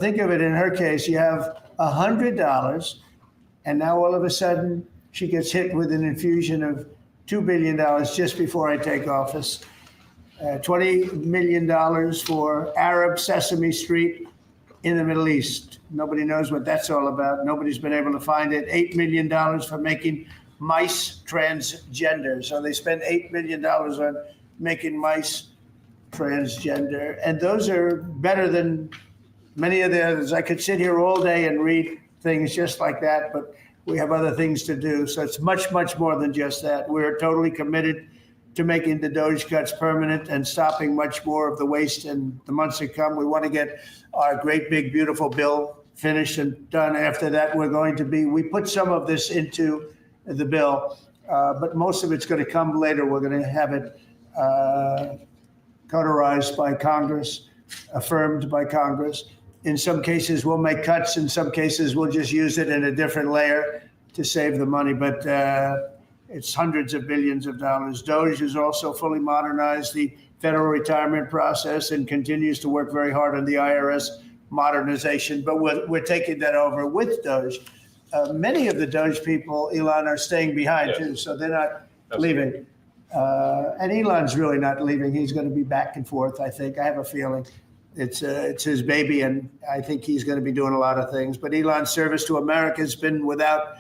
think of it in her case, you have $100, and now all of a sudden she gets hit with an infusion of $2 billion just before I take office. $20 million for Arab Sesame Street in the Middle East. Nobody knows what that's all about. Nobody's been able to find it. $8 million for making mice transgender. So they spent $8 million on making mice transgender. And those are better than many of the others. I could sit here all day and read things just like that, but we have other things to do. So it's much, much more than just that. We're totally committed to making the DOGE cuts permanent and stopping much more of the waste in the months to come. We want to get our great, big, beautiful bill finished and done. After that, we put some of this into the bill, but most of it's going to come later. We're going to have it codified by Congress, affirmed by Congress. In some cases, we'll make cuts. In some cases, we'll just use it in a different layer to save the money. But it's hundreds of billions of dollars. DOGE has also fully modernized the federal retirement process and continues to work very hard on the IRS modernization. But we're taking that over with DOGE. Many of the DOGE people, Elon, are staying behind, too, so they're not leaving. And Elon's really not leaving. He's going to be back and forth, I think. I have a feeling. It's his baby, and I think he's going to be doing a lot of things. But Elon's service to America has been without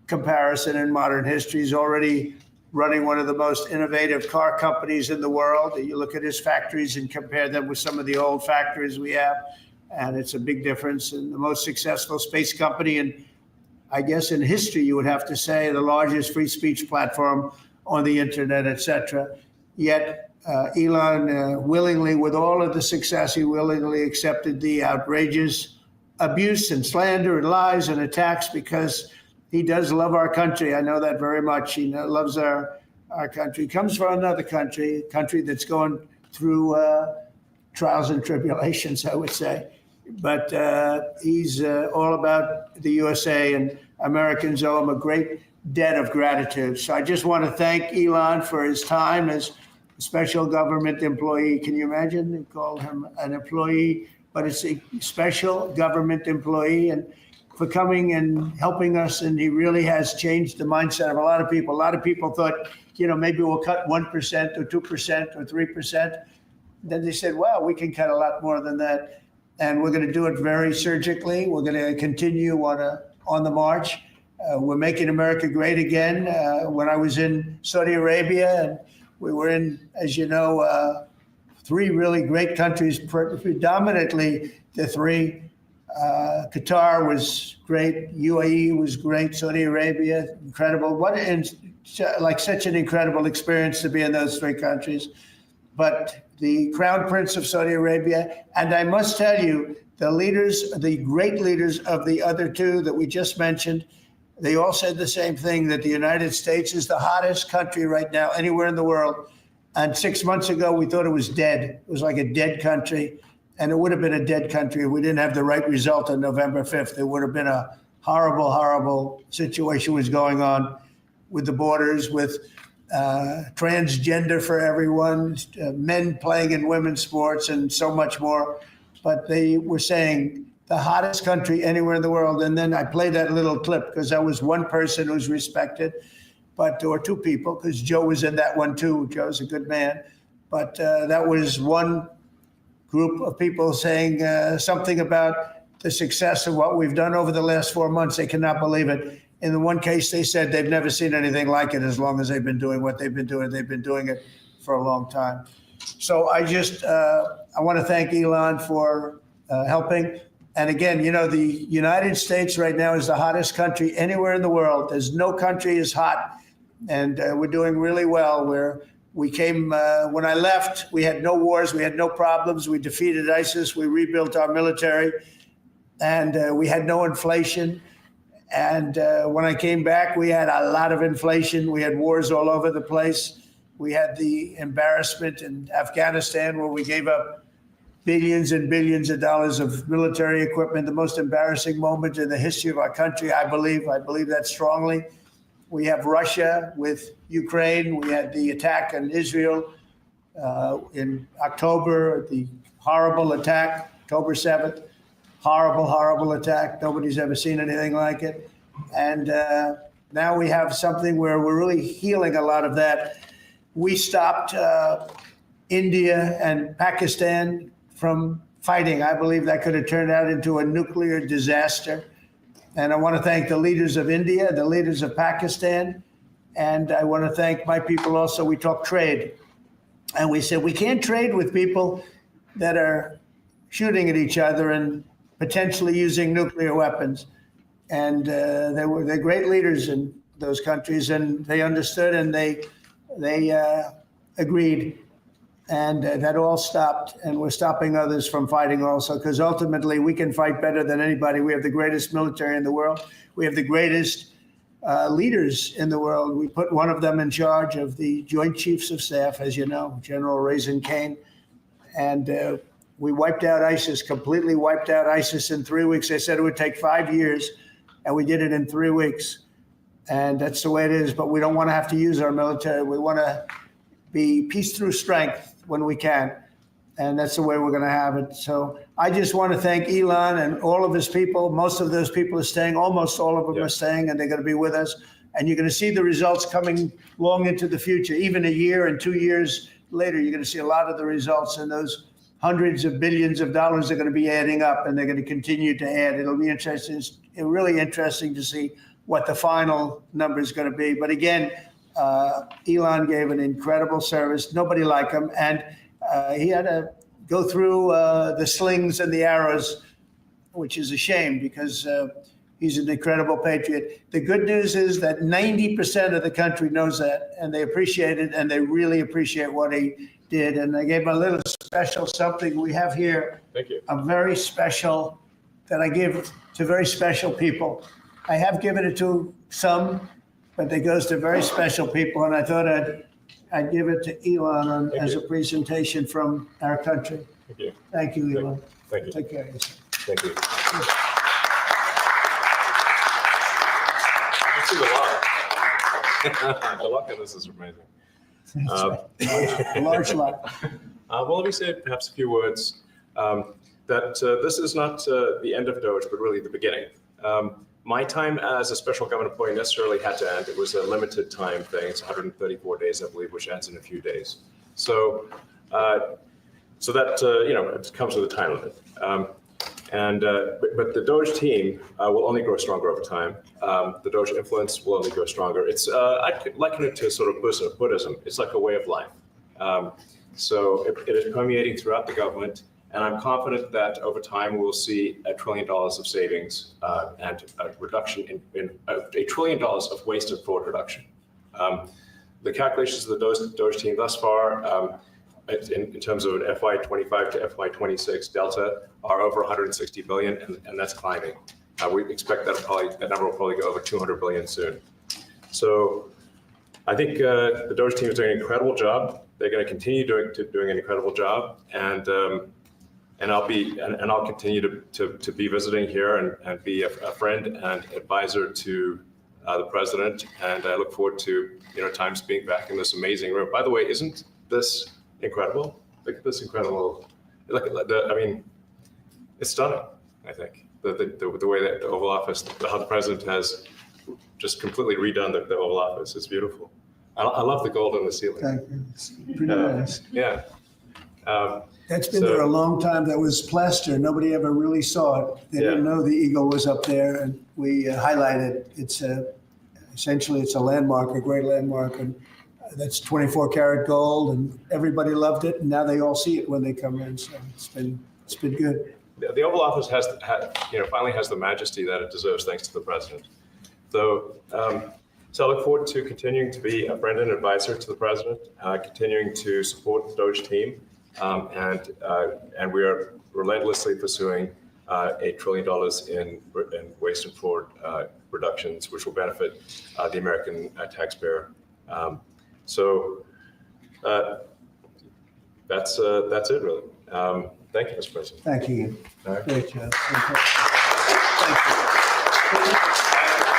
comparison in modern history. He's already running one of the most innovative car companies in the world. You look at his factories and compare them with some of the old factories we have, and it's a big difference. And the most successful space company, and I guess in history, you would have to say the largest free speech platform on the internet, et cetera. Yet Elon willingly, with all of the success, he willingly accepted the outrageous abuse and slander and lies and attacks because he does love our country. I know that very much. He loves our country. He comes from another country, a country that's going through trials and tribulations, I would say. But he's all about the USA, and Americans owe him a great debt of gratitude. So I just want to thank Elon for his time as a special government employee. Can you imagine? They call him an employee, but it's a special government employee, and for coming and helping us. And he really has changed the mindset of a lot of people. A lot of people thought, maybe we'll cut 1% or 2% or 3%. Then they said, wow, we can cut a lot more than that. And we're going to do it very surgically. We're going to continue on the march. We're making America great again. When I was in Saudi Arabia, and we were in, as you know, three really great countries, predominantly the three. Qatar was great. UAE was great. Saudi Arabia, incredible. Such an incredible experience to be in those three countries. But the Crown Prince of Saudi Arabia, and I must tell you, the great leaders of the other two that we just mentioned, they all said the same thing, that the United States is the hottest country right now anywhere in the world. And 6 months ago, we thought it was dead. It was like a dead country. And it would have been a dead country if we didn't have the right result on November 5th. It would have been a horrible, horrible situation was going on with the borders, with transgender for everyone, men playing in women's sports, and so much more. But they were saying the hottest country anywhere in the world. And then I played that little clip because that was one person who's respected, or two people, because Joe was in that one too. Joe's a good man. But that was one group of people saying something about the success of what we've done over the last 4 months. They cannot believe it. In the one case, they said they've never seen anything like it as long as they've been doing what they've been doing. They've been doing it for a long time. So I want to thank Elon for helping. And again, the United States right now is the hottest country anywhere in the world. There's no country as hot. And we're doing really well. We came, when I left, we had no wars, we had no problems. We defeated ISIS, we rebuilt our military, and we had no inflation. And when I came back, we had a lot of inflation. We had wars all over the place. We had the embarrassment in Afghanistan where we gave up billions and billions of dollars of military equipment, the most embarrassing moment in the history of our country, I believe. I believe that strongly. We have Russia with Ukraine. We had the attack on Israel in October, the horrible attack, October 7th. horrible, horrible attack. Nobody's ever seen anything like it. And now we have something where we're really healing a lot of that. We stopped India and Pakistan from fighting. I believe that could have turned out into a nuclear disaster. And I want to thank the leaders of India, the leaders of Pakistan, and I want to thank my people also. We talked trade, and we said we can't trade with people that are shooting at each other and potentially using nuclear weapons. And they're great leaders in those countries, and they understood, and they agreed. And that all stopped, and we're stopping others from fighting also, because ultimately we can fight better than anybody. We have the greatest military in the world. We have the greatest leaders in the world. We put one of them in charge of the Joint Chiefs of Staff, as you know, General Raisin Kane. And we wiped out ISIS, completely wiped out ISIS in 3 weeks. They said it would take 5 years, and we did it in 3 weeks. And that's the way it is. But we don't want to have to use our military. We want to be peace through strength when we can. And that's the way we're going to have it. So I just want to thank Elon and all of his people. Most of those people are staying. Almost all of them are staying, and they're going to be with us. And you're going to see the results coming long into the future. Even a year and 2 years later, you're going to see a lot of the results, and those hundreds of billions of dollars are going to be adding up, and they're going to continue to add. It'll be interesting. It's really interesting to see what the final number is going to be. But again, Elon gave an incredible service. Nobody like him. And he had to go through the slings and the arrows, which is a shame because he's an incredible patriot. The good news is that 90% of the country knows that, and they appreciate it, and they really appreciate what he did. And I gave him a little special something we have here. Thank you. A very special that I give to very special people. I have given it to some, but it goes to very special people, and I thought I'd give it to Elon as a presentation from our country. Thank you. Thank you, Elon. Thank you. Take care of yourself. Thank you. You see the lot. The luck in this is amazing. A large lot. Well, let me say perhaps a few words that this is not the end of DOGE, but really the beginning. My time as a special government employee necessarily had to end. It was a limited time thing. It's 134 days, I believe, which ends in a few days. So that, it comes with a time limit. But the DOGE team will only grow stronger over time. The DOGE influence will only grow stronger. I liken it to sort of Buddhism. It's like a way of life. So it is permeating throughout the government. And I'm confident that over time we'll see $1 trillion of savings and a reduction in $1 trillion of waste and fraud reduction. The calculations of the DOGE team thus far, in terms of an FY25 to FY26 delta, are over 160 billion, and that's climbing. We expect that number will probably go over 200 billion soon. So I think the DOGE team is doing an incredible job. They're going to continue doing an incredible job, and I'll continue to be visiting here and be a friend and advisor to the president. And I look forward to times being back in this amazing room. By the way, isn't this incredible? Look at this incredible. It's stunning. I think the way that the Oval Office, how the president has just completely redone the Oval Office. It's beautiful. I love the gold on the ceiling. Thank you. It's pretty nice. Yeah. That's been there a long time. That was plaster. Nobody ever really saw it. They didn't know the eagle was up there, and we highlighted. It's essentially it's a landmark, a great landmark, and that's 24 karat gold, and everybody loved it. And now they all see it when they come in. So it's been good. The Oval Office finally has the majesty that it deserves, thanks to the president. So I look forward to continuing to be a friend and advisor to the president, continuing to support the DOGE team. And we are relentlessly pursuing $8 trillion in waste and fraud reductions, which will benefit the American taxpayer. That's it, really. Thank you, Mr. President. Thank you. All right. Great job.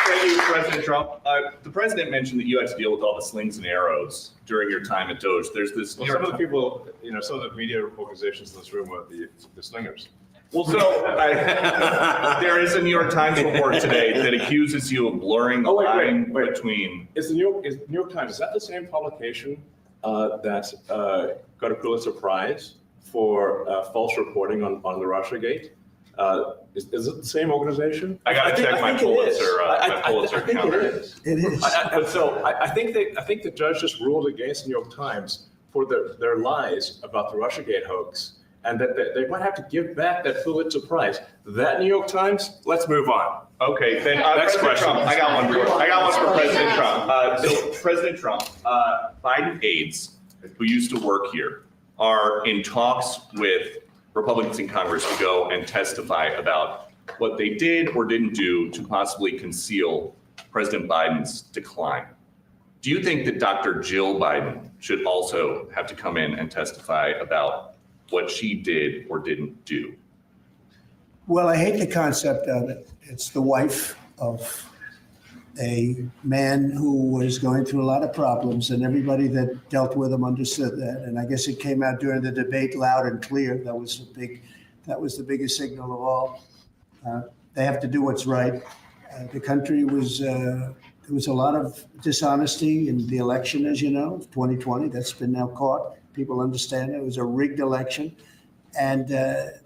Thank you, President Trump. The president mentioned that you had to deal with all the slings and arrows during your time at DOGE. There's this. Well, some of the people, some of the media organizations in this room are the slingers. Well, so there is a New York Times report today that accuses you of blurring the line between. Is the New York Times, is that the same publication that got a Pulitzer Prize for false reporting on the Russiagate? Is it the same organization? I got to check my Pulitzer. I think counter. it is. It is. I think the judge just ruled against the New York Times for their lies about the Russiagate hoax, and that they might have to give back that Pulitzer Prize. That New York Times. Let's move on. Okay, then Next President question. Trump. I got one for President Trump. So President Trump, Biden aides who used to work here are in talks with Republicans in Congress to go and testify about what they did or didn't do to possibly conceal President Biden's decline. Do you think that Dr. Jill Biden should also have to come in and testify about what she did or didn't do? Well, I hate the concept of it. It's the wife of a man who was going through a lot of problems, and everybody that dealt with him understood that. And I guess it came out during the debate loud and clear. That was the biggest signal of all. They have to do what's right. The country was, there was a lot of dishonesty in the election, as you know, 2020. That's been now caught. People understand it was a rigged election. And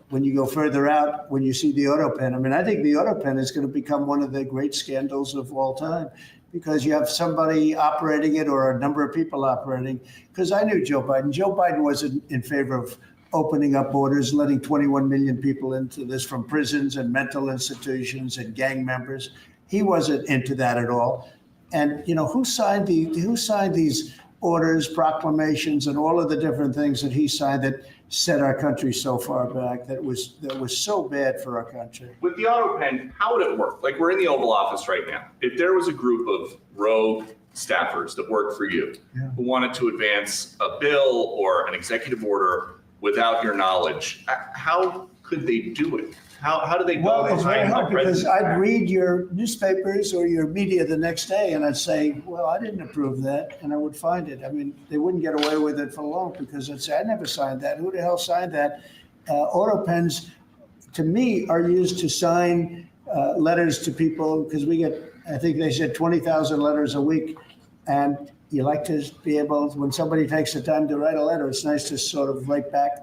when you go further out, when you see the auto pen, I mean, I think the auto pen is going to become one of the great scandals of all time, because you have somebody operating it or a number of people operating. Because I knew Joe Biden. Joe Biden wasn't in favor of opening up borders, letting 21 million people into this from prisons and mental institutions and gang members. He wasn't into that at all. And you know, who signed these orders, proclamations, and all of the different things that he signed that set our country so far back, that was so bad for our country? With the auto pen, how would it work? Like, we're in the Oval Office right now. If there was a group of rogue staffers that worked for you who wanted to advance a bill or an executive order without your knowledge, how could they do it? How do they go Well, it's very behind hard, the because president? I'd read your newspapers or your media the next day and I'd say, well, I didn't approve that, and I would find it. I mean, they wouldn't get away with it for long, because I'd say, I never signed that. Who the hell signed that? Auto pens, to me, are used to sign letters to people, because we get, I think they said 20,000 letters a week. And you like to be able, when somebody takes the time to write a letter, it's nice to sort of write back.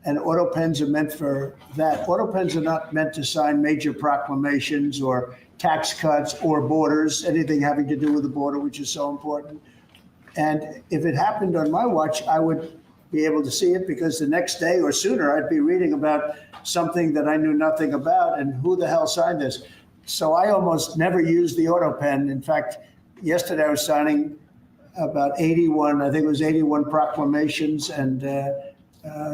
And auto pens are meant for that. Auto pens are not meant to sign major proclamations or tax cuts or borders, anything having to do with the border, which is so important. And if it happened on my watch, I would be able to see it, because the next day or sooner, I'd be reading about something that I knew nothing about, and who the hell signed this? So I almost never use the auto pen. In fact, yesterday I was signing about 81, I think it was 81 proclamations and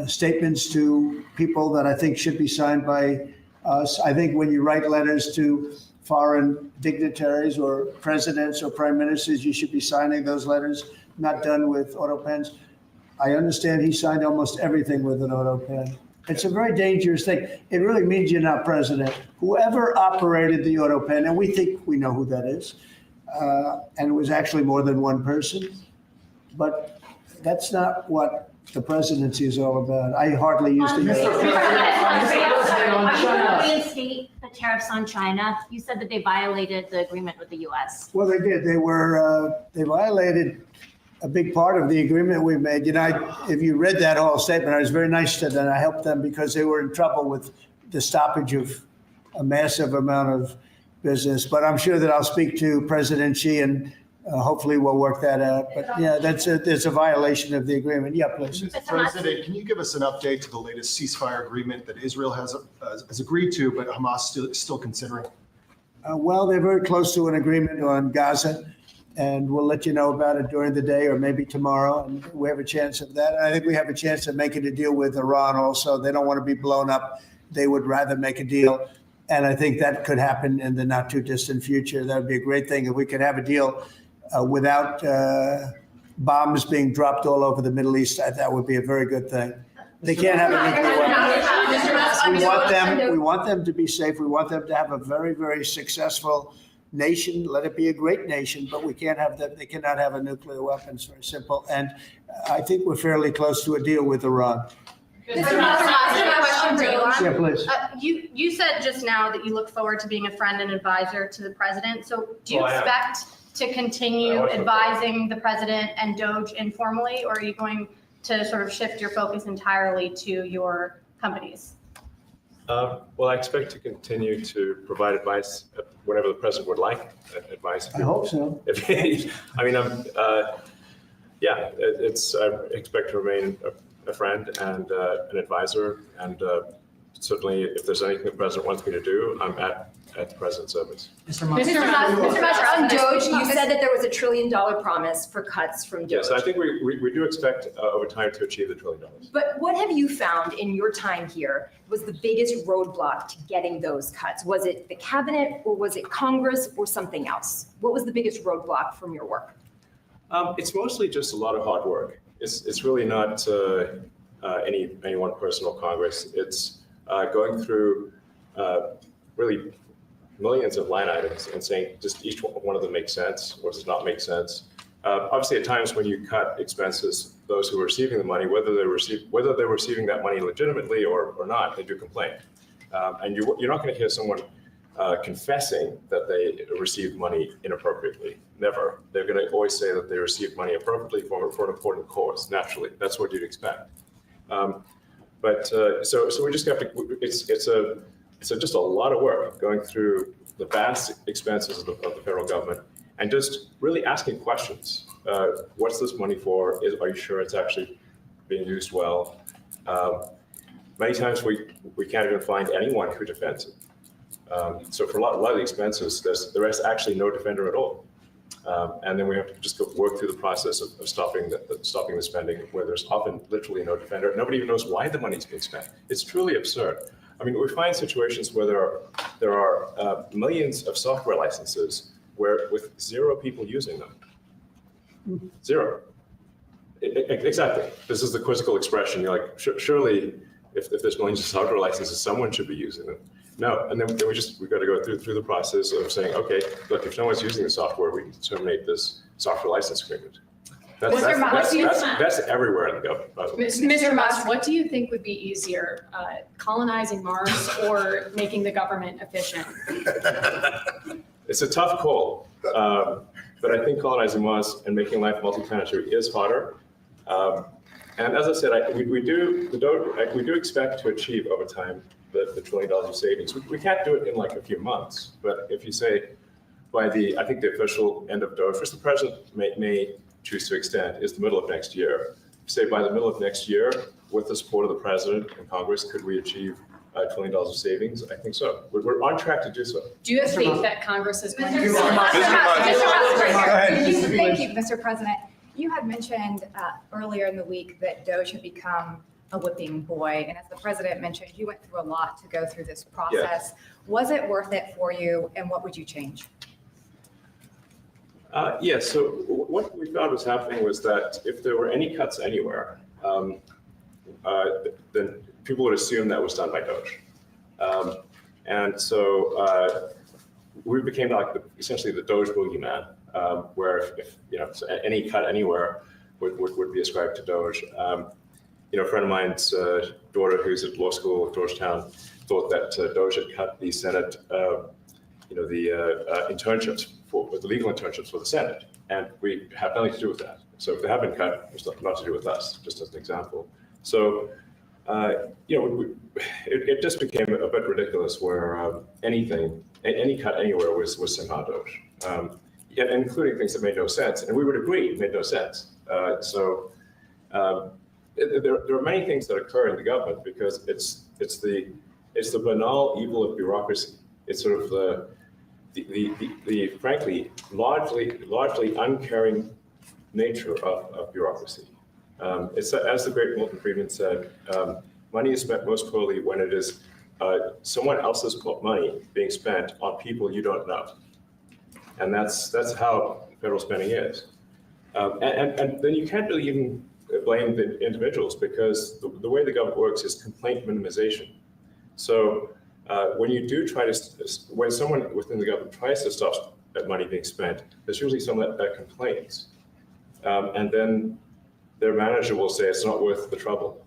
statements to people that I think should be signed by us. I think when you write letters to foreign dignitaries or presidents or prime ministers, you should be signing those letters, not done with auto pens. I understand he signed almost everything with an auto pen. It's a very dangerous thing. It really means you're not president. Whoever operated the auto pen, and we think we know who that is, and it was actually more than one person, but that's not what the presidency is all about. I hardly used to hear Reinstate the tariffs on China. You said that they violated the agreement with the U.S. Well, they did. They violated a big part of the agreement we made. You know, if you read that whole statement, I was very nice to them. I helped them because they were in trouble with the stoppage of a massive amount of business. But I'm sure that I'll speak to President Xi, and hopefully we'll work that out. But yeah, there's a violation of the agreement. Yeah, please. Mr. President, can you give us an update to the latest ceasefire agreement that Israel has agreed to, but Hamas is still considering? Well, they're very close to an agreement on Gaza, and we'll let you know about it during the day or maybe tomorrow. And we have a chance of that. And I think we have a chance of making a deal with Iran also. They don't want to be blown up. They would rather make a deal. And I think that could happen in the not too distant future. That would be a great thing if we could have a deal without bombs being dropped all over the Middle East. That would be a very good thing. They can't have a nuclear weapon. We want them to be safe. We want them to have a very, very successful nation. Let it be a great nation, but we can't have that. They cannot have a nuclear weapon. It's very simple. And I think we're fairly close to a deal with Iran. Mr. Musk, Yeah, please. you said just now that you look forward to being a friend and advisor to the president. So do you Well, I am. expect to continue advising the president and DOGE informally, or are you going to sort of shift your focus entirely to your companies? Well, I expect to continue to provide advice whenever the president would like advice. I hope so. I mean, I expect to remain a friend and an advisor, and certainly if there's anything the president wants me to do, I'm at the president's service. Mr. Musk, On DOGE, you said that there was $1 trillion promise for cuts from DOGE. Yes, I think we do expect over time to achieve the $1 trillion. But what have you found in your time here was the biggest roadblock to getting those cuts? Was it the cabinet, or was it Congress, or something else? What was the biggest roadblock from your work? It's mostly just a lot of hard work. It's really not any one person or Congress. It's going through really millions of line items and saying, does each one of them make sense or does it not make sense? Obviously, at times when you cut expenses, those who are receiving the money, whether they're receiving that money legitimately or not, they do complain. And you're not going to hear someone confessing that they received money inappropriately. Never. They're going to always say that they received money appropriately for an important cause. Naturally, that's what you'd expect. So we just have to. It's just a lot of work going through the vast expenses of the federal government and just really asking questions. What's this money for? Are you sure it's actually being used well? Many times we can't even find anyone who defends it. So for a lot of the expenses, there is actually no defender at all. And then we have to just work through the process of stopping the spending, where there's often literally no defender. Nobody even knows why the money's being spent. It's truly absurd. I mean, we find situations where there are millions of software licenses with 0 people using them. 0. Exactly. This is the quizzical expression. You're like, surely, if there's millions of software licenses, someone should be using them. No, and then we've got to go through the process of saying, okay, look, if no one's using the software, we can terminate this software license agreement. That's everywhere in the government, by the way. Mr. Musk, what do you think would be easier, colonizing Mars or making the government efficient? It's a tough call, but I think colonizing Mars and making life multiplanetary is harder. And as I said, we do expect to achieve over time the $1 trillion of savings. We can't do it in like a few months, but if you say by the official end of DOGE, which the president may choose to extend, is the middle of next year. Say by the middle of next year, with the support of the president and Congress, could we achieve $1 trillion of savings? I think so. We're on track to do so. Do you think that Congress is going to? Thank you, Mr. President. You had mentioned earlier in the week that DOGE had become a whipping boy. And as the president mentioned, you went through a lot to go through this process. Yes. Was it worth it for you, and what would you change? Yes, so what we found was happening was that if there were any cuts anywhere, then people would assume that was done by DOGE. And so we became like essentially the DOGE boogeyman, where if any cut anywhere would be ascribed to DOGE. A friend of mine's daughter who's at law school at Georgetown thought that DOGE had cut the Senate, internships the legal internships for the Senate, and we have nothing to do with that. So if they have been cut, it's not to do with us, just as an example. So, it just became a bit ridiculous where any cut anywhere was somehow DOGE, including things that made no sense, and we would agree made no sense. There are many things that occur in the government because it's the banal evil of bureaucracy. It's sort of the frankly largely uncaring nature of bureaucracy. It's as the great Milton Friedman said, money is spent most poorly when it is someone else's money being spent on people you don't know, and that's how federal spending is. And then you can't really even blame the individuals because the way the government works is complaint minimization. So when you do when someone within the government tries to stop that money being spent, there's usually someone that complains. And then their manager will say it's not worth the trouble.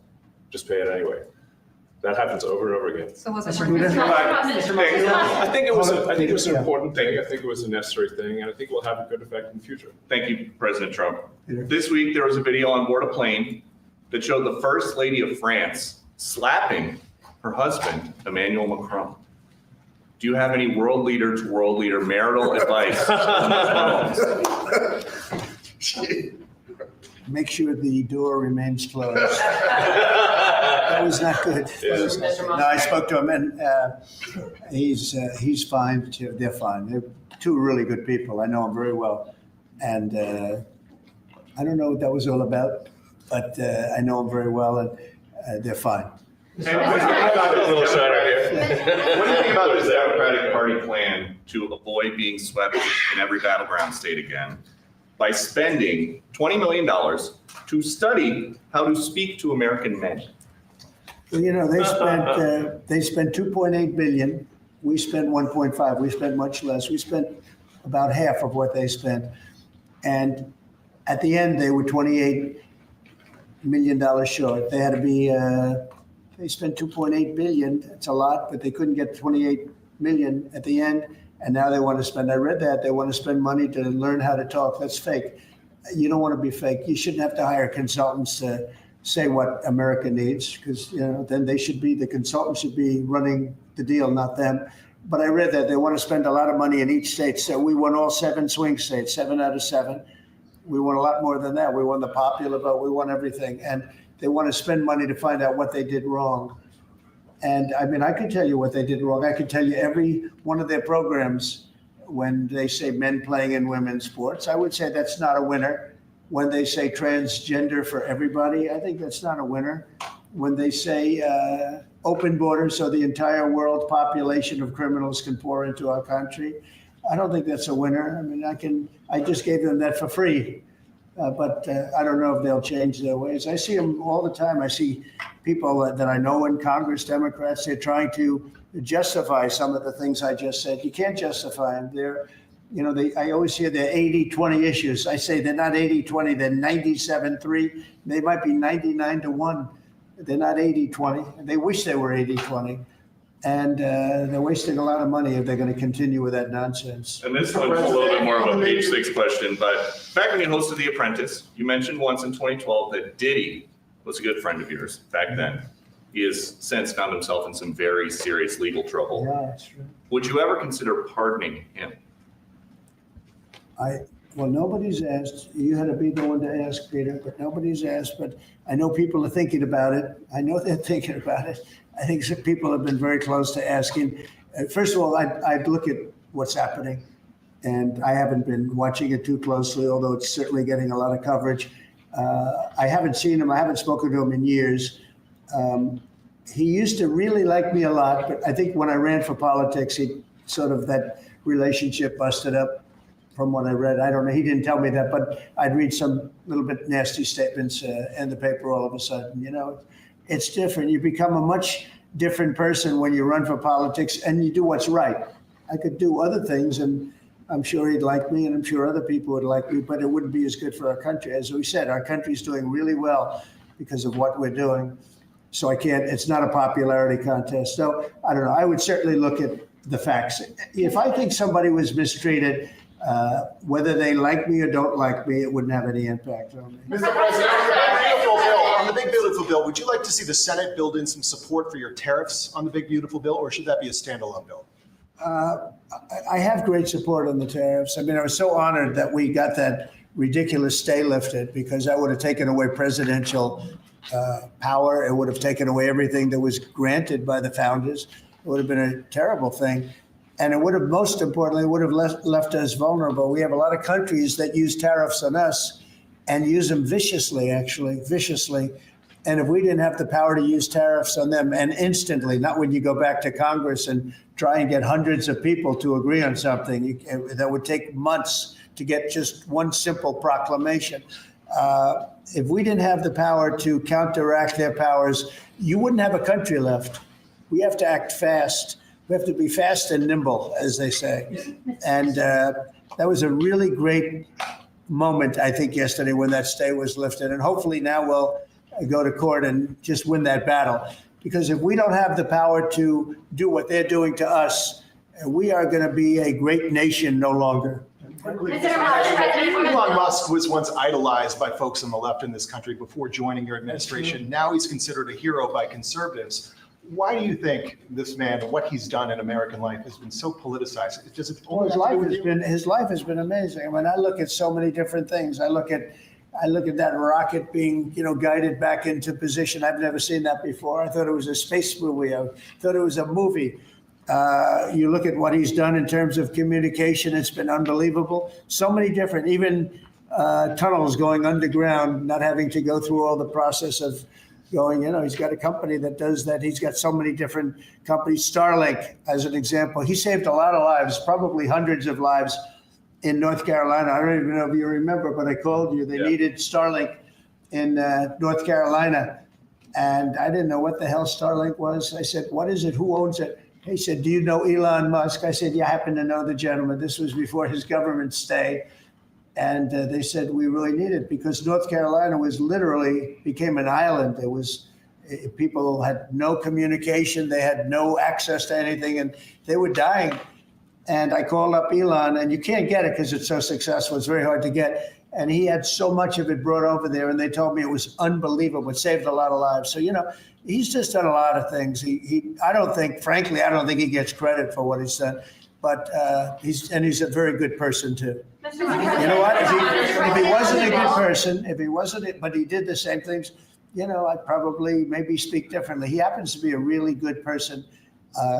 just pay it anyway. That happens over and over again. So was it? I think it was an Yeah. important thing. I think it was a necessary thing, and I think it will have a good effect in the future. Thank you, President Trump. Peter. This week, there was a video on board a plane that showed the First Lady of France slapping her husband, Emmanuel Macron. Do you have any world leader to world leader marital advice on those moments? Make sure the door remains closed. That was not good. Yeah. No, I spoke to him, and he's fine. Too. They're fine. They're two really good people. I know them very well, and I don't know what that was all about, but I know them very well, and they're fine. What do you think about this Democratic Party plan to avoid being swept in every battleground state again by spending $20 million to study how to speak to American men? Well, you know, they spent 2.8 billion. We spent 1.5. We spent much less. We spent about half of what they spent, and at the end they were $28 million short. They had to be. They spent 2.8 billion. It's a lot, but they couldn't get 28 million at the end. And now they want to spend, I read that, they want to spend money to learn how to talk. That's fake. You don't want to be fake. You shouldn't have to hire consultants to say what America needs, because, you know, then the consultants should be running the deal, not them. But I read that they want to spend a lot of money in each state. So we won all 7 swing states, 7 out of 7. We won a lot more than that. We won the popular vote. We won everything. And they want to spend money to find out what they did wrong. And I mean, I could tell you what they did wrong. I could tell you every one of their programs when they say men playing in women's sports. I would say that's not a winner. When they say transgender for everybody, I think that's not a winner. When they say open borders so the entire world population of criminals can pour into our country, I don't think that's a winner. I mean, I just gave them that for free. But I don't know if they'll change their ways. I see them all the time. I see people that I know in Congress, Democrats, they're trying to justify some of the things I just said. You can't justify them. They're, you know, I always hear they're 80-20 issues. I say they're not 80-20, they're 97-3. They might be 99-1. They're not 80-20. They wish they were 80-20. And they're wasting a lot of money if they're going to continue with that nonsense. And this one's a little bit more of a page 6 question, but back when you hosted The Apprentice, you mentioned once in 2012 that Diddy was a good friend of yours back then. He has since found himself in some very serious legal trouble. Yeah, that's true. Would you ever consider pardoning him? Well, nobody's asked. You had to be the one to ask, Peter, but nobody's asked. But I know people are thinking about it. I know they're thinking about it. I think some people have been very close to asking. First of all, I'd look at what's happening. And I haven't been watching it too closely, although it's certainly getting a lot of coverage. I haven't seen him. I haven't spoken to him in years. He used to really like me a lot, but I think when I ran for politics, he sort of, that relationship busted up from what I read. I don't know. He didn't tell me that, but I'd read some little bit nasty statements in the paper all of a sudden. You know, it's different. You become a much different person when you run for politics and you do what's right. I could do other things, and I'm sure he'd like me, and I'm sure other people would like me, but it wouldn't be as good for our country. As we said, our country's doing really well because of what we're doing. So it's not a popularity contest. So I don't know. I would certainly look at the facts. If I think somebody was mistreated, whether they like me or don't like me, it wouldn't have any impact on me. Mr. President, on the big beautiful bill, would you like to see the Senate build in some support for your tariffs on the big beautiful bill, or should that be a standalone bill? I have great support on the tariffs. I mean, I was so honored that we got that ridiculous stay lifted, because that would have taken away presidential power. It would have taken away everything that was granted by the founders. It would have been a terrible thing. And it would have, most importantly, would have left us vulnerable. We have a lot of countries that use tariffs on us and use them viciously, actually, viciously. And if we didn't have the power to use tariffs on them, and instantly, not when you go back to Congress and try and get hundreds of people to agree on something, that would take months to get just one simple proclamation. If we didn't have the power to counteract their powers, you wouldn't have a country left. We have to act fast. We have to be fast and nimble, as they say. And that was a really great moment, I think, yesterday when that stay was lifted. And hopefully now we'll go to court and just win that battle. Because if we don't have the power to do what they're doing to us, we are going to be a great nation no longer. Elon Musk was once idolized by folks on the left in this country before joining your administration. Now he's considered a hero by conservatives. Why do you think this man and what he's done in American life has been so politicized? Does it Well, his life has been amazing. I mean, I look at so many different things. I look at that rocket being, guided back into position. I've never seen that before. I thought it was a space movie. I thought it was a movie. You look at what he's done in terms of communication. It's been unbelievable. So many different, even tunnels going underground, not having to go through all the process of going, he's got a company that does that. He's got so many different companies. Starlink, as an example, he saved a lot of lives, probably hundreds of lives in North Carolina. I don't even know if you remember, but I called you. They needed Starlink in North Carolina. And I didn't know what the hell Starlink was. I said, what is it? Who owns it? He said, do you know Elon Musk? I said, yeah, I happen to know the gentleman. This was before his government stay. And they said, we really need it because North Carolina became an island. There was, people had no communication. They had no access to anything and they were dying. And I called up Elon and you can't get it because it's so successful. It's very hard to get. And he had so much of it brought over there and they told me it was unbelievable. It saved a lot of lives. So, he's just done a lot of things. I don't think he gets credit for what he's done, but he's a very good person too. You know what? If he wasn't a good person, but he did the same things, I'd probably maybe speak differently. He happens to be a really good person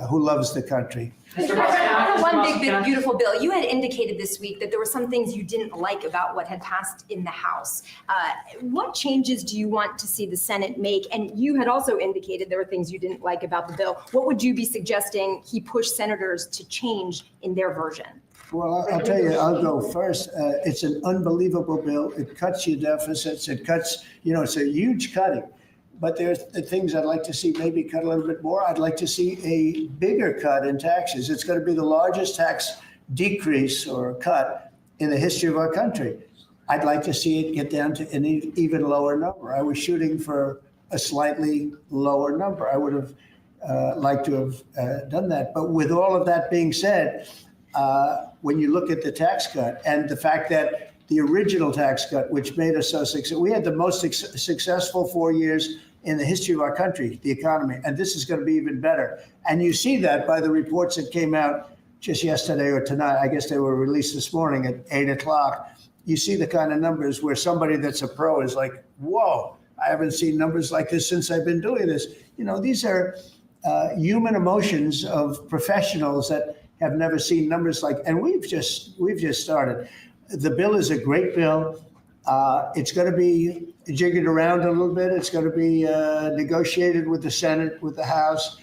who loves the country. One big, beautiful bill. You had indicated this week that there were some things you didn't like about what had passed in the House. What changes do you want to see the Senate make? And you had also indicated there were things you didn't like about the bill. What would you be suggesting he push senators to change in their version? Well, I'll tell you, I'll go first. It's an unbelievable bill. It cuts your deficits. It cuts, it's a huge cutting. But there's the things I'd like to see maybe cut a little bit more. I'd like to see a bigger cut in taxes. It's going to be the largest tax decrease or cut in the history of our country. I'd like to see it get down to an even lower number. I was shooting for a slightly lower number. I would have liked to have done that. But with all of that being said, when you look at the tax cut and the fact that the original tax cut, which made us so successful, we had the most successful 4 years in the history of our country, the economy, and this is going to be even better. And you see that by the reports that came out just yesterday or tonight. I guess they were released this morning at 8 o'clock. You see the kind of numbers where somebody that's a pro is like, whoa, I haven't seen numbers like this since I've been doing this. These are human emotions of professionals that have never seen numbers like, and we've just started. The bill is a great bill. It's going to be jiggered around a little bit. It's going to be negotiated with the Senate, with the House.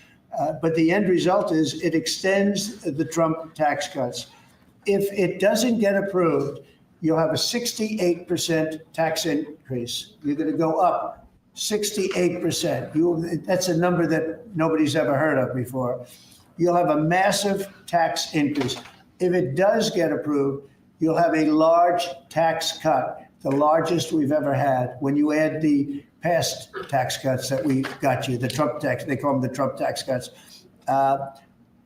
But the end result is it extends the Trump tax cuts. If it doesn't get approved, you'll have a 68% tax increase. You're going to go up 68%. That's a number that nobody's ever heard of before. You'll have a massive tax increase. If it does get approved, you'll have a large tax cut, the largest we've ever had. When you add the past tax cuts that we got you, the Trump tax, they call them the Trump tax cuts.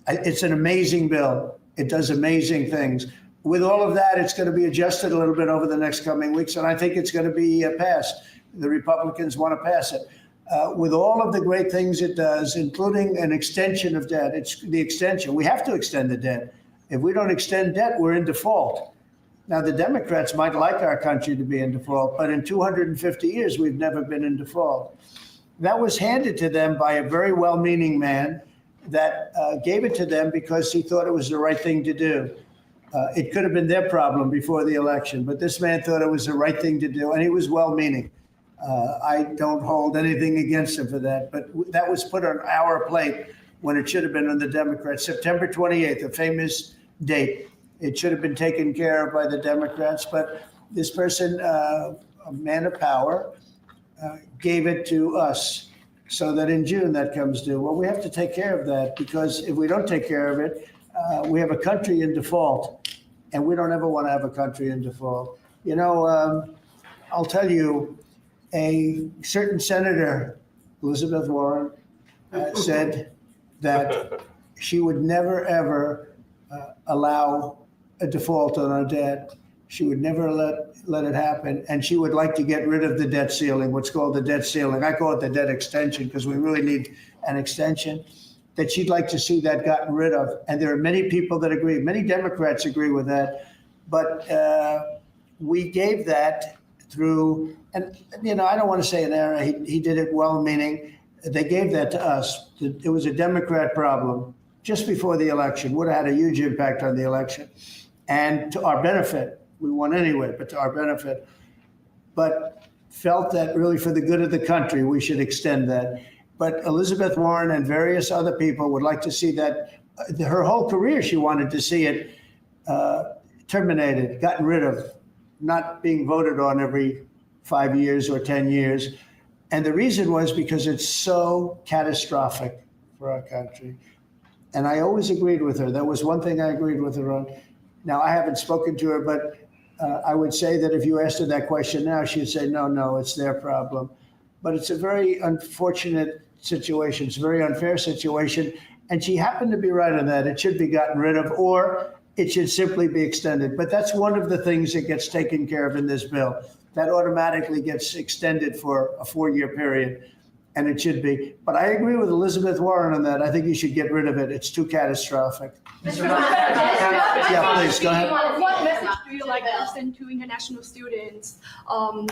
It's an amazing bill. It does amazing things. With all of that, it's going to be adjusted a little bit over the next coming weeks, and I think it's going to be passed. The Republicans want to pass it. With all of the great things it does, including an extension of debt, it's the extension. We have to extend the debt. If we don't extend debt, we're in default. Now, the Democrats might like our country to be in default, but in 250 years, we've never been in default. That was handed to them by a very well-meaning man that gave it to them because he thought it was the right thing to do. It could have been their problem before the election, but this man thought it was the right thing to do, and he was well-meaning. I don't hold anything against him for that, but that was put on our plate when it should have been on the Democrats. September 28th, a famous date. It should have been taken care of by the Democrats, but this person, a man of power, gave it to us so that in June that comes due. Well, we have to take care of that because if we don't take care of it, we have a country in default, and we don't ever want to have a country in default. I'll tell you, a certain senator, Elizabeth Warren, said that she would never, ever allow a default on our debt. She would never let it happen. And she would like to get rid of the debt ceiling, what's called the debt ceiling. I call it the debt extension because we really need an extension, that she'd like to see that gotten rid of. And there are many people that agree. Many Democrats agree with that. But we gave that through, and I don't want to say an error. He did it well-meaning. They gave that to us. It was a Democrat problem just before the election. Would have had a huge impact on the election. And to our benefit, we won anyway, but to our benefit. But felt that really for the good of the country, we should extend that. But Elizabeth Warren and various other people would like to see that. Her whole career, she wanted to see it terminated, gotten rid of, not being voted on every 5 years or 10 years. And the reason was because it's so catastrophic for our country. And I always agreed with her. That was one thing I agreed with her on. Now, I haven't spoken to her, but I would say that if you asked her that question now, she'd say, no, it's their problem. But it's a very unfortunate situation. It's a very unfair situation. And she happened to be right on that. It should be gotten rid of, or it should simply be extended. But that's one of the things that gets taken care of in this bill. That automatically gets extended for a 4-year period, and it should be. But I agree with Elizabeth Warren on that. I think you should get rid of it. It's too catastrophic. Yeah, please, go ahead. What message do you like to send to international students? Are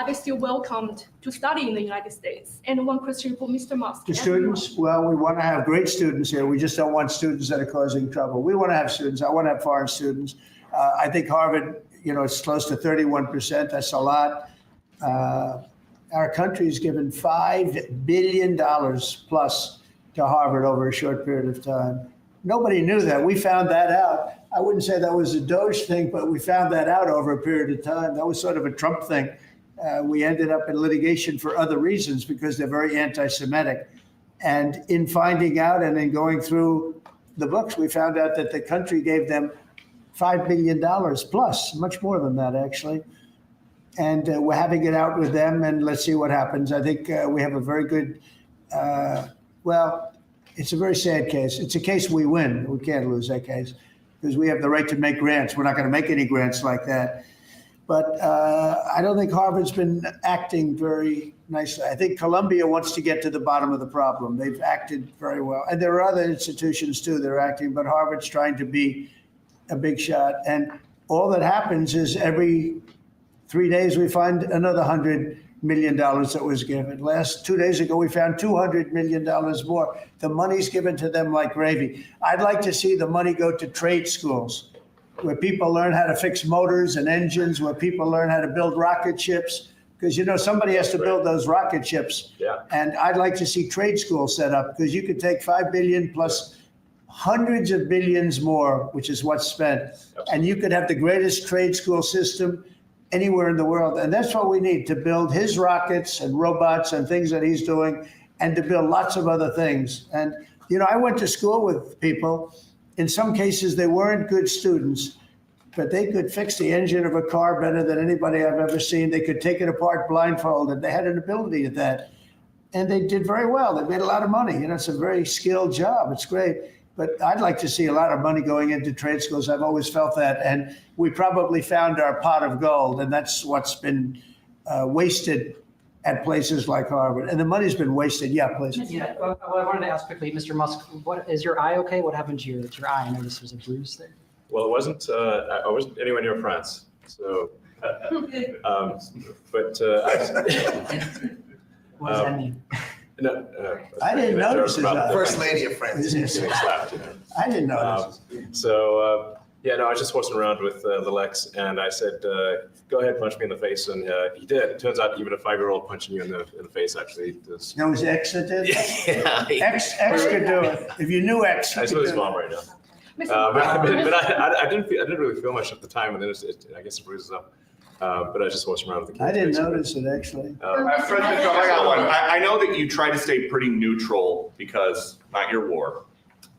they still welcomed to study in the United States? And one question for Mr. Musk. The students, well, we want to have great students here. We just don't want students that are causing trouble. We want to have students. I want to have foreign students. I think Harvard, it's close to 31%. That's a lot. Our country has given $5 billion plus to Harvard over a short period of time. Nobody knew that. We found that out. I wouldn't say that was a DOGE thing, but we found that out over a period of time. That was sort of a Trump thing. We ended up in litigation for other reasons because they're very anti-Semitic. And in finding out and in going through the books, we found out that the country gave them $5 billion plus, much more than that, actually. And we're having it out with them, and let's see what happens. I think we have a very good, it's a very sad case. It's a case we win. We can't lose that case because we have the right to make grants. We're not going to make any grants like that. But I don't think Harvard's been acting very nicely. I think Columbia wants to get to the bottom of the problem. They've acted very well. And there are other institutions, too, that are acting, but Harvard's trying to be a big shot. And all that happens is every 3 days we find another $100 million that was given. 2 days ago, we found $200 million more. The money's given to them like gravy. I'd like to see the money go to trade schools where people learn how to fix motors and engines, where people learn how to build rocket ships, because, somebody has to build those rocket ships. Yeah. And I'd like to see trade schools set up because you could take $5 billion plus hundreds of billions more, which is what's spent. Absolutely. And you could have the greatest trade school system anywhere in the world. And that's what we need to build his rockets and robots and things that he's doing, and to build lots of other things. And, I went to school with people. In some cases, they weren't good students, but they could fix the engine of a car better than anybody I've ever seen. They could take it apart blindfolded. They had an ability at that. And they did very well. They made a lot of money. It's a very skilled job. It's great. But I'd like to see a lot of money going into trade schools. I've always felt that. And we probably found our pot of gold, and that's what's been wasted at places like Harvard. And the money's been wasted. Yeah, please. Yeah, well, I wanted to ask quickly, Mr. Musk, what is your eye okay? What happened to your eye? I noticed there's a bruise there. Well, it wasn't. I wasn't anywhere near France. So, What does that mean? No, I didn't notice his eye. First lady of France. Getting slapped. I didn't notice. I was just horsing around with the Lex, and I said, "Go ahead, punch me in the face," and he did. It turns out even a 5-year-old punching you in the face actually does. That was X that did? Yeah. X could do it. If you knew X, I you saw could his do mom it. right now. But I didn't really feel much at the time, and then I guess it bruises up. But I was just horsing around with the kids. I didn't basically. notice it, actually. President Trump, I got one. I know that you try to stay pretty neutral because not your war,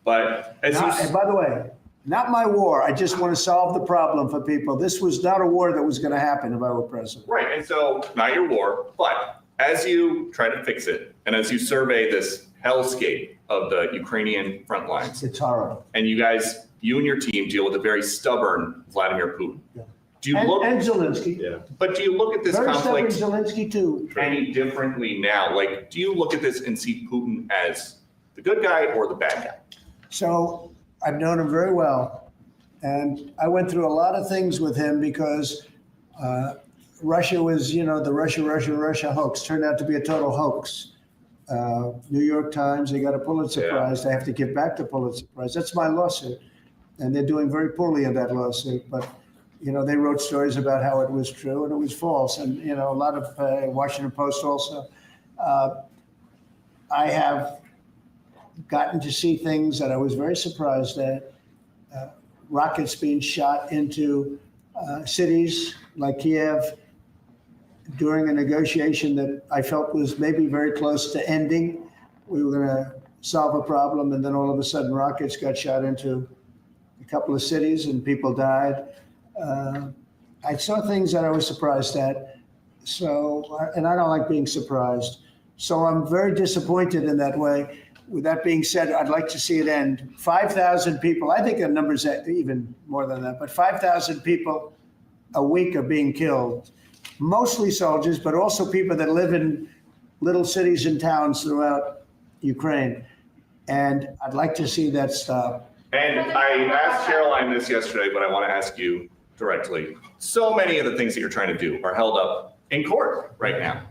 but And by the way, Not my war. I just want to solve the problem for people. This was not a war that was going to happen if I were president. Right, and so not your war, but as you try to fix it, and as you survey this hellscape of the Ukrainian front lines, It's horrible. and you and your team deal with a very stubborn Vladimir Putin. Yeah. Do you And look, Zelensky. Yeah. but do you look at this Very stubborn conflict Zelensky too. any differently now? Like, do you look at this and see Putin as the good guy or the bad guy? So I've known him very well. And I went through a lot of things with him because Russia was, the Russia hoax turned out to be a total hoax. New York Times, they got a Pulitzer Yeah. Prize. They have to give back the Pulitzer Prize. That's my lawsuit. And they're doing very poorly in that lawsuit. But, they wrote stories about how it was true and it was false. And, a lot of Washington Post also. I have gotten to see things that I was very surprised at. Rockets being shot into cities like Kiev during a negotiation that I felt was maybe very close to ending. We were going to solve a problem, and then all of a sudden rockets got shot into a couple of cities and people died. I saw things that I was surprised at. So, and I don't like being surprised. So I'm very disappointed in that way. With that being said, I'd like to see it end. 5,000 people, I think the number's even more than that, but 5,000 people a week are being killed. Mostly soldiers, but also people that live in little cities and towns throughout Ukraine. And I'd like to see that stop. And I asked Caroline this yesterday, but I want to ask you directly. So many of the things that you're trying to do are held up in court right now.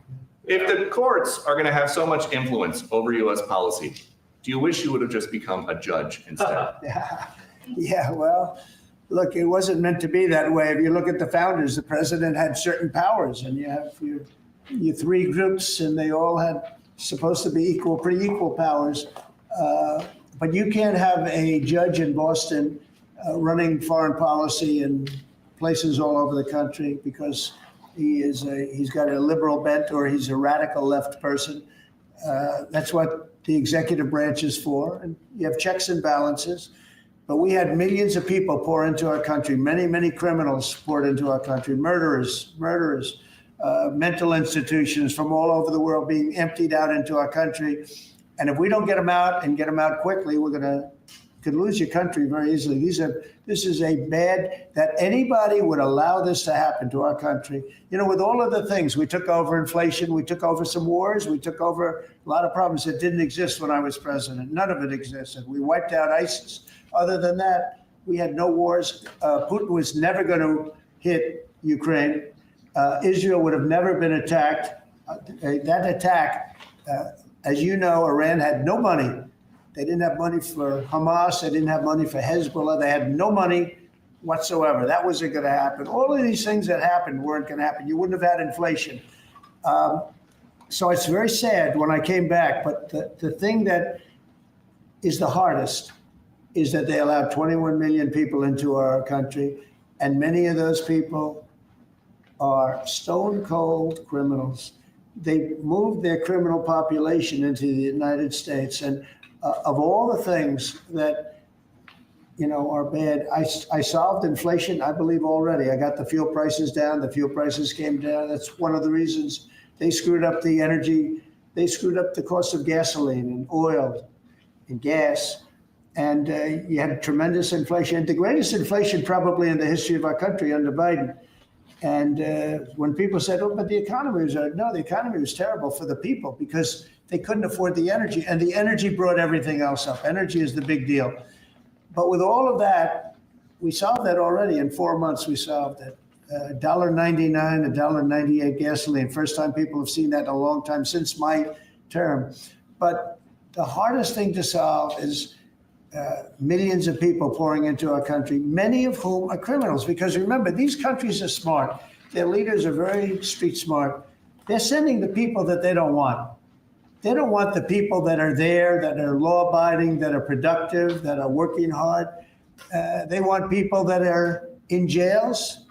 If the courts are going to have so much influence over U.S. policy, do you wish you would have just become a judge instead? Yeah, well, look, it wasn't meant to be that way. If you look at the founders, the president had certain powers, and you have your three groups, and they all had supposed to be pretty equal powers. But you can't have a judge in Boston running foreign policy in places all over the country because he's got a liberal bent or he's a radical left person. That's what the executive branch is for. And you have checks and balances. But we had millions of people pour into our country. Many, many criminals poured into our country. Murderers, mental institutions from all over the world being emptied out into our country. And if we don't get them out and get them out quickly, could lose your country very easily. This is a bad, that anybody would allow this to happen to our country. With all of the things, we took over inflation, we took over some wars, we took over a lot of problems that didn't exist when I was president. None of it existed. We wiped out ISIS. Other than that, we had no wars. Putin was never going to hit Ukraine. Israel would have never been attacked. That attack, as you know, Iran had no money. They didn't have money for Hamas. They didn't have money for Hezbollah. They had no money whatsoever. That wasn't going to happen. All of these things that happened weren't going to happen. You wouldn't have had inflation. So it's very sad when I came back. But the thing that is the hardest is that they allowed 21 million people into our country. And many of those people are stone cold criminals. They moved their criminal population into the United States. And of all the things that, are bad, I solved inflation, I believe already. I got the fuel prices down. The fuel prices came down. That's one of the reasons they screwed up the energy. They screwed up the cost of gasoline and oil and gas. And you had tremendous inflation, the greatest inflation probably in the history of our country under Biden. And when people said, oh, but the economy was, no, the economy was terrible for the people because they couldn't afford the energy. And the energy brought everything else up. Energy is the big deal. But with all of that, we solved that already. In 4 months, we solved it. $1.99, $1.98 gasoline. First time people have seen that in a long time since my term. But the hardest thing to solve is millions of people pouring into our country, many of whom are criminals. Because remember, these countries are smart. Their leaders are very street smart. They're sending the people that they don't want. They don't want the people that are there, that are law-abiding, that are productive, that are working hard. They want people that are in jails.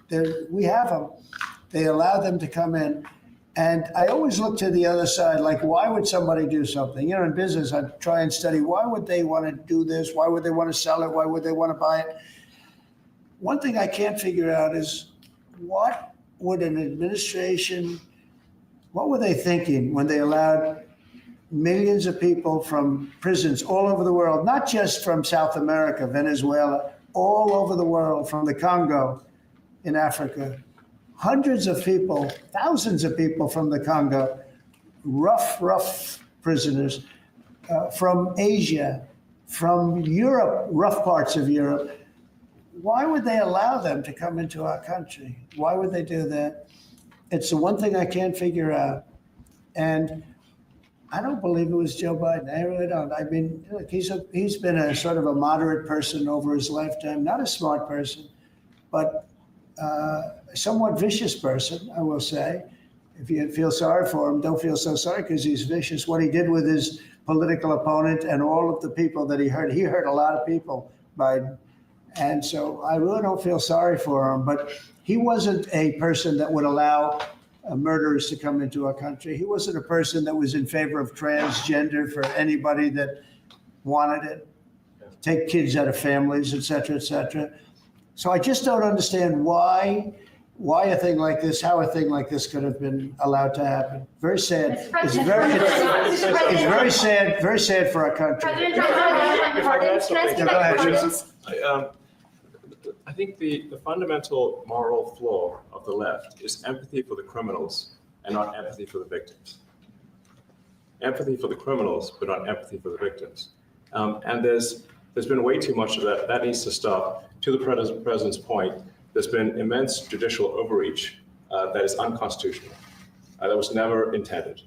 We have them. They allow them to come in. And I always look to the other side, like, why would somebody do something? In business, I try and study, why would they want to do this? Why would they want to sell it? Why would they want to buy it? One thing I can't figure out is what would an administration, what were they thinking when they allowed millions of people from prisons all over the world, not just from South America, Venezuela, all over the world, from the Congo in Africa, hundreds of people, thousands of people from the Congo, rough prisoners, from Asia, from Europe, rough parts of Europe. Why would they allow them to come into our country? Why would they do that? It's the one thing I can't figure out. And I don't believe it was Joe Biden. I really don't. I mean, look, he's been a sort of a moderate person over his lifetime, not a smart person, but a somewhat vicious person, I will say. If you feel sorry for him, don't feel so sorry because he's vicious. What he did with his political opponent and all of the people that he hurt a lot of people, Biden. And so I really don't feel sorry for him, but he wasn't a person that would allow murderers to come into our country. He wasn't a person that was in favor of transgender for anybody that wanted it, take kids out of families, et cetera, et cetera. So I just don't understand why a thing like this, how a thing like this could have been allowed to happen. Very sad. It's very sad for our country. I think the fundamental moral flaw of the left is empathy for the criminals and not empathy for the victims. Empathy for the criminals, but not empathy for the victims. And there's been way too much of that. That needs to stop. To the president's point, there's been immense judicial overreach that is unconstitutional. That was never intended.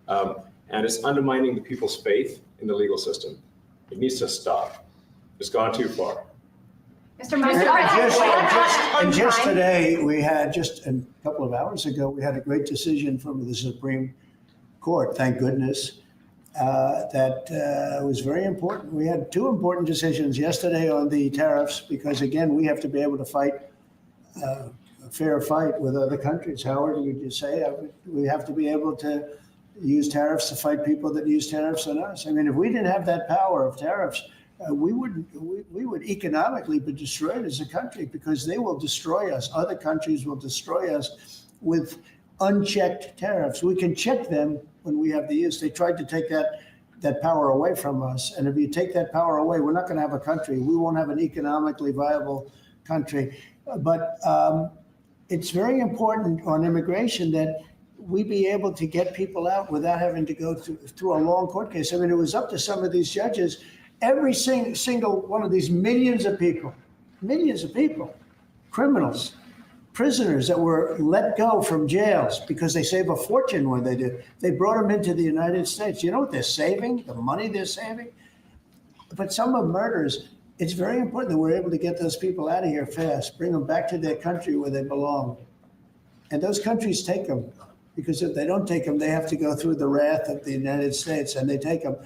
And it's undermining the people's faith in the legal system. It needs to stop. It's gone too far. Mr. Musk. And just today, we had, just a couple of hours ago, we had a great decision from the Supreme Court, thank goodness, that was very important. We had two important decisions yesterday on the tariffs, because again, we have to be able to fight a fair fight with other countries. Howard, would you say we have to be able to use tariffs to fight people that use tariffs on us? I mean, if we didn't have that power of tariffs, we would economically be destroyed as a country, because they will destroy us. Other countries will destroy us with unchecked tariffs. We can check them when we have the use. They tried to take that power away from us. And if you take that power away, we're not going to have a country. We won't have an economically viable country. But it's very important on immigration that we be able to get people out without having to go through a long court case. I mean, it was up to some of these judges. Every single one of these millions of people, criminals, prisoners that were let go from jails because they save a fortune when they do. They brought them into the United States. You know what they're saving? The money they're saving? But some of murders, it's very important that we're able to get those people out of here fast, bring them back to their country where they belong. And those countries take them, because if they don't take them, they have to go through the wrath of the United States, and they take them.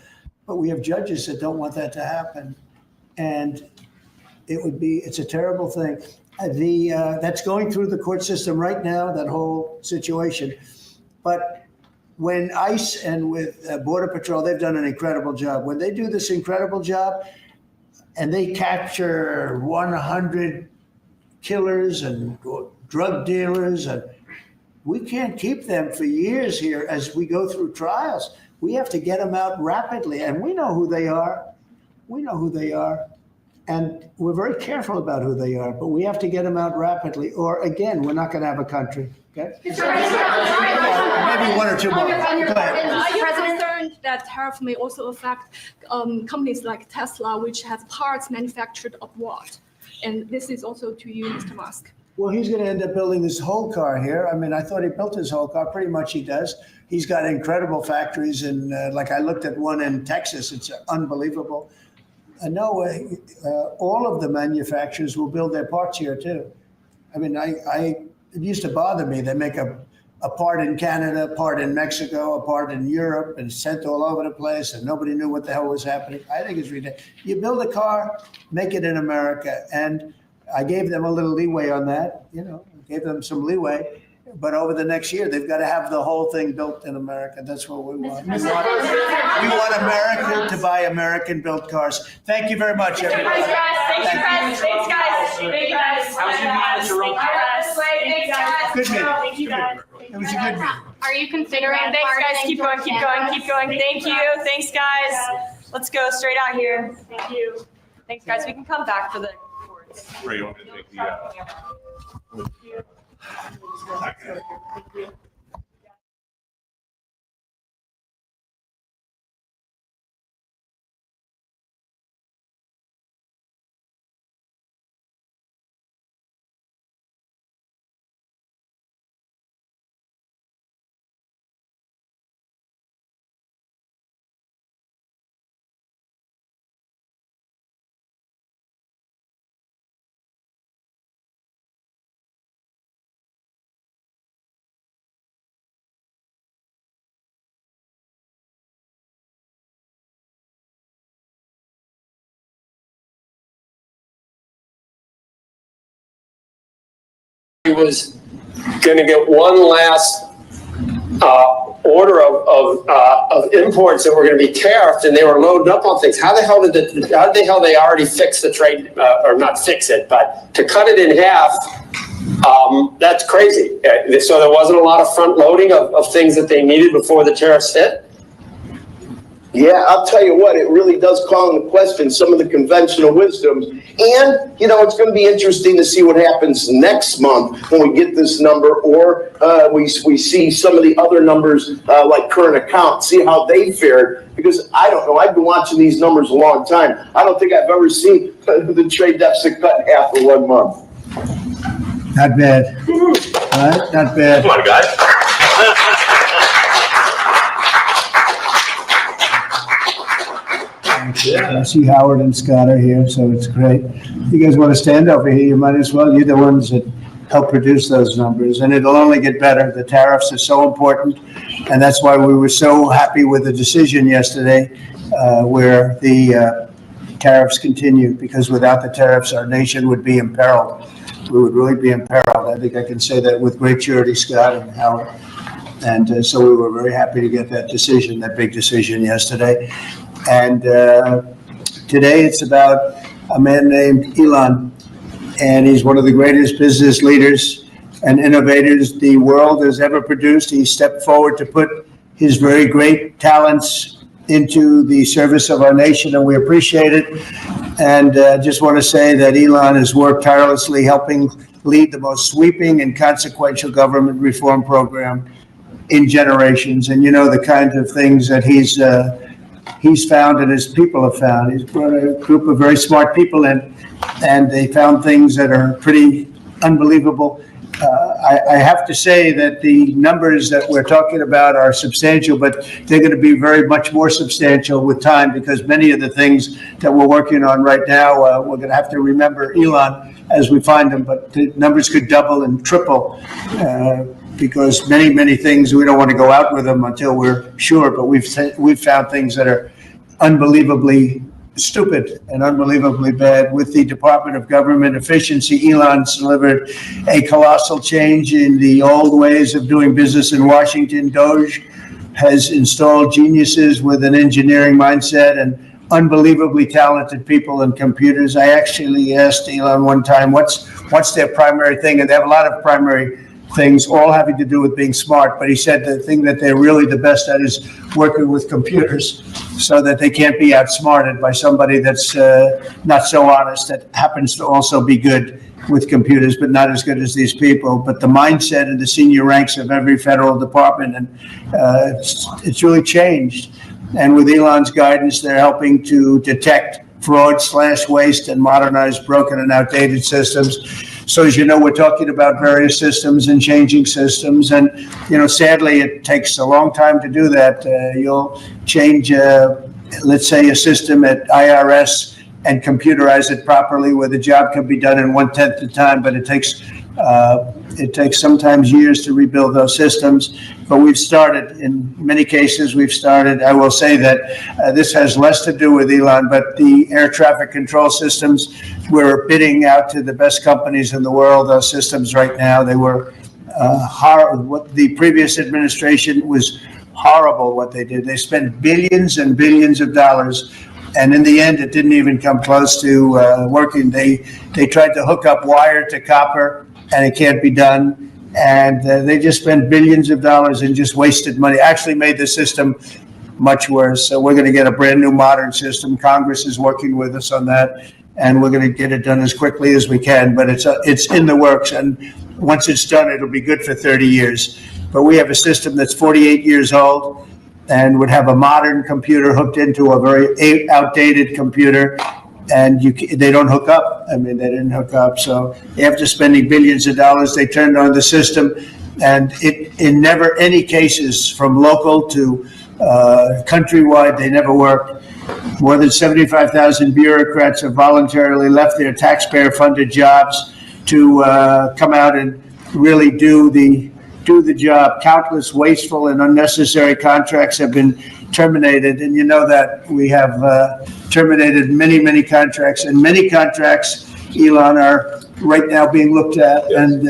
But we have judges that don't want that to happen. And it's a terrible thing. That's going through the court system right now, that whole situation. But when ICE and with Border Patrol, they've done an incredible job. When they do this incredible job and they capture 100 killers and drug dealers, and we can't keep them for years here as we go through trials. We have to get them out rapidly, and we know who they are. And we're very careful about who they are, but we have to get them out rapidly, or again, we're not going to have a country. Okay? Maybe one or two more. Are you concerned that tariff may also affect companies like Tesla, which has parts manufactured abroad? And this is also to you, Mr. Musk. Well, he's going to end up building his whole car here. I mean, I thought he built his whole car. Pretty much he does. He's got incredible factories. And like I looked at one in Texas. It's unbelievable. All of the manufacturers will build their parts here, too. I mean, it used to bother me. They make a part in Canada, a part in Mexico, a part in Europe, and sent all over the place, and nobody knew what the hell was happening. I think it's ridiculous. You build a car, make it in America. And I gave them a little leeway on that, gave them some leeway. But over the next year, they've got to have the whole thing built in America. That's what we want. We want America to buy American-built cars. Thank you very much, everybody. Thanks, guys. How's your meeting, Mr. Roll? Good meeting. Thank you, guys. It was a good meeting. Are you considering? Thanks, guys. Keep going. Thank you. Thanks, guys. Let's go straight out here. Thank you. Thanks, guys. We can come back for the reports. Ray, you want me to take the, was going to get one last order of imports that were going to be tariffed, and they were loading up on things. How the hell they already fix the trade, or not fix it, but to cut it in half? That's crazy. So there wasn't a lot of front loading of things that they needed before the tariffs hit. Yeah, I'll tell you what, it really does call into question some of the conventional wisdoms. And, it's going to be interesting to see what happens next month when we get this number, or we see some of the other numbers like current account, see how they fared. Because I don't know, I've been watching these numbers a long time. I don't think I've ever seen the trade deficit cut in half in 1 month. Not bad. All right, not bad. come on, guys. I see Howard and Scott are here, so it's great. You guys want to stand over here? You might as well. You're the ones that help produce those numbers, and it'll only get better. The tariffs are so important, and that's why we were so happy with the decision yesterday where the tariffs continued, because without the tariffs, our nation would be imperiled. We would really be imperiled. I think I can say that with great surety, Scott and Howard. And so we were very happy to get that decision, that big decision yesterday. And today it's about a man named Elon, and he's one of the greatest business leaders and innovators the world has ever produced. He stepped forward to put his very great talents into the service of our nation, and we appreciate it. And just want to say that Elon has worked tirelessly helping lead the most sweeping and consequential government reform program in generations. And the kind of things that he's found and his people have found. He's brought a group of very smart people in, and they found things that are pretty unbelievable. I have to say that the numbers that we're talking about are substantial, but they're going to be very much more substantial with time, because many of the things that we're working on right now, we're going to have to remember Elon as we find them, but the numbers could double and triple. Because many things, we don't want to go out with them until we're sure, but we've found things that are unbelievably stupid and unbelievably bad. With the Department of Government Efficiency, Elon's delivered a colossal change in the old ways of doing business in Washington. DOGE has installed geniuses with an engineering mindset and unbelievably talented people in computers. I actually asked Elon one time, what's their primary thing? And they have a lot of primary things, all having to do with being smart. But he said the thing that they're really the best at is working with computers, so that they can't be outsmarted by somebody that's not so honest, that happens to also be good with computers, but not as good as these people. But the mindset in the senior ranks of every federal department, and it's really changed. And with Elon's guidance, they're helping to detect fraud/waste and modernize broken and outdated systems. So as you know, we're talking about various systems and changing systems. And, sadly, it takes a long time to do that. You'll change, let's say, a system at IRS and computerize it properly, where the job can be done in 1/10 the time, but it takes sometimes years to rebuild those systems. But we've started, in many cases, I will say that this has less to do with Elon, but the air traffic control systems, we're bidding out to the best companies in the world, those systems right now. They were what the previous administration was horrible what they did. They spent billions and billions of dollars, and in the end, it didn't even come close to working. They tried to hook up wire to copper, and it can't be done. And they just spent billions of dollars and just wasted money. Actually made the system much worse. So we're going to get a brand new modern system. Congress is working with us on that, and we're going to get it done as quickly as we can. But it's in the works, and once it's done, it'll be good for 30 years. But we have a system that's 48 years old and would have a modern computer hooked into a very outdated computer, and they don't hook up. I mean, they didn't hook up. So after spending billions of dollars, they turned on the system, and in never any cases from local to countrywide, they never worked. More than 75,000 bureaucrats have voluntarily left their taxpayer-funded jobs to come out and really do the job. Countless wasteful and unnecessary contracts have been terminated, and you know that we have terminated many, many contracts, and many contracts, Elon, are right now being looked at, and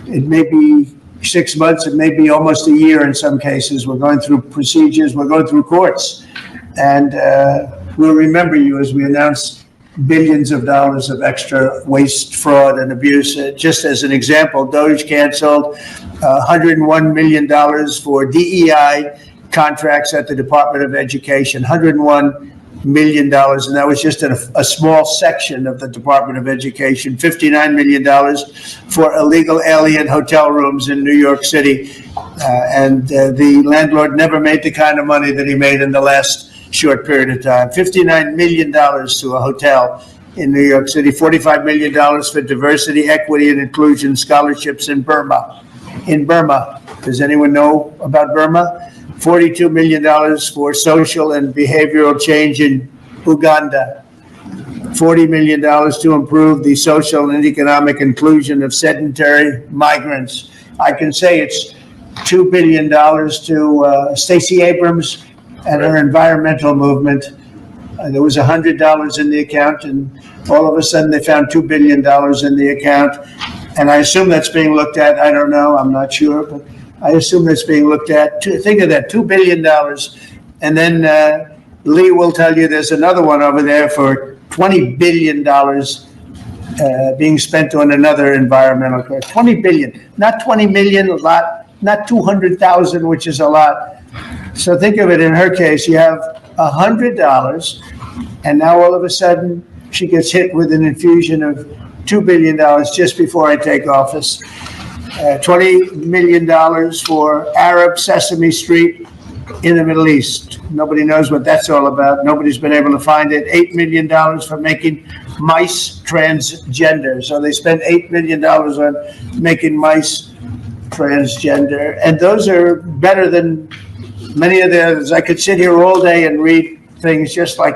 it may be 6 months, it may be almost a year in some cases. We're going through procedures, we're going through courts, and we'll remember you as we announce billions of dollars of extra waste, fraud, and abuse. Just as an example, DOGE canceled $101 million for DEI contracts at the Department of Education, $101 million, and that was just a small section of the Department of Education. $59 million for illegal alien hotel rooms in New York City, and the landlord never made the kind of money that he made in the last short period of time. $59 million to a hotel in New York City, $45 million for diversity, equity, and inclusion scholarships in Burma. Does anyone know about Burma? $42 million for social and behavioral change in Uganda. $40 million to improve the social and economic inclusion of sedentary migrants. I can say it's $2 billion to Stacey Abrams and her environmental movement. There was $100 in the account, and all of a sudden they found $2 billion in the account. And I assume that's being looked at. I don't know. I'm not sure, but I assume that's being looked at. Think of that, $2 billion. And then Lee will tell you there's another one over there for $20 billion being spent on another environmental cause. $20 billion, not 20 million, a lot, not 200,000, which is a lot. So think of it, in her case, you have $100, and now all of a sudden she gets hit with an infusion of $2 billion just before I take office. $20 million for Arab Sesame Street in the Middle East. Nobody knows what that's all about. Nobody's been able to find it. $8 million for making mice transgender. So they spent $8 million on making mice transgender. And those are better than many of the others. I could sit here all day and read things just like that.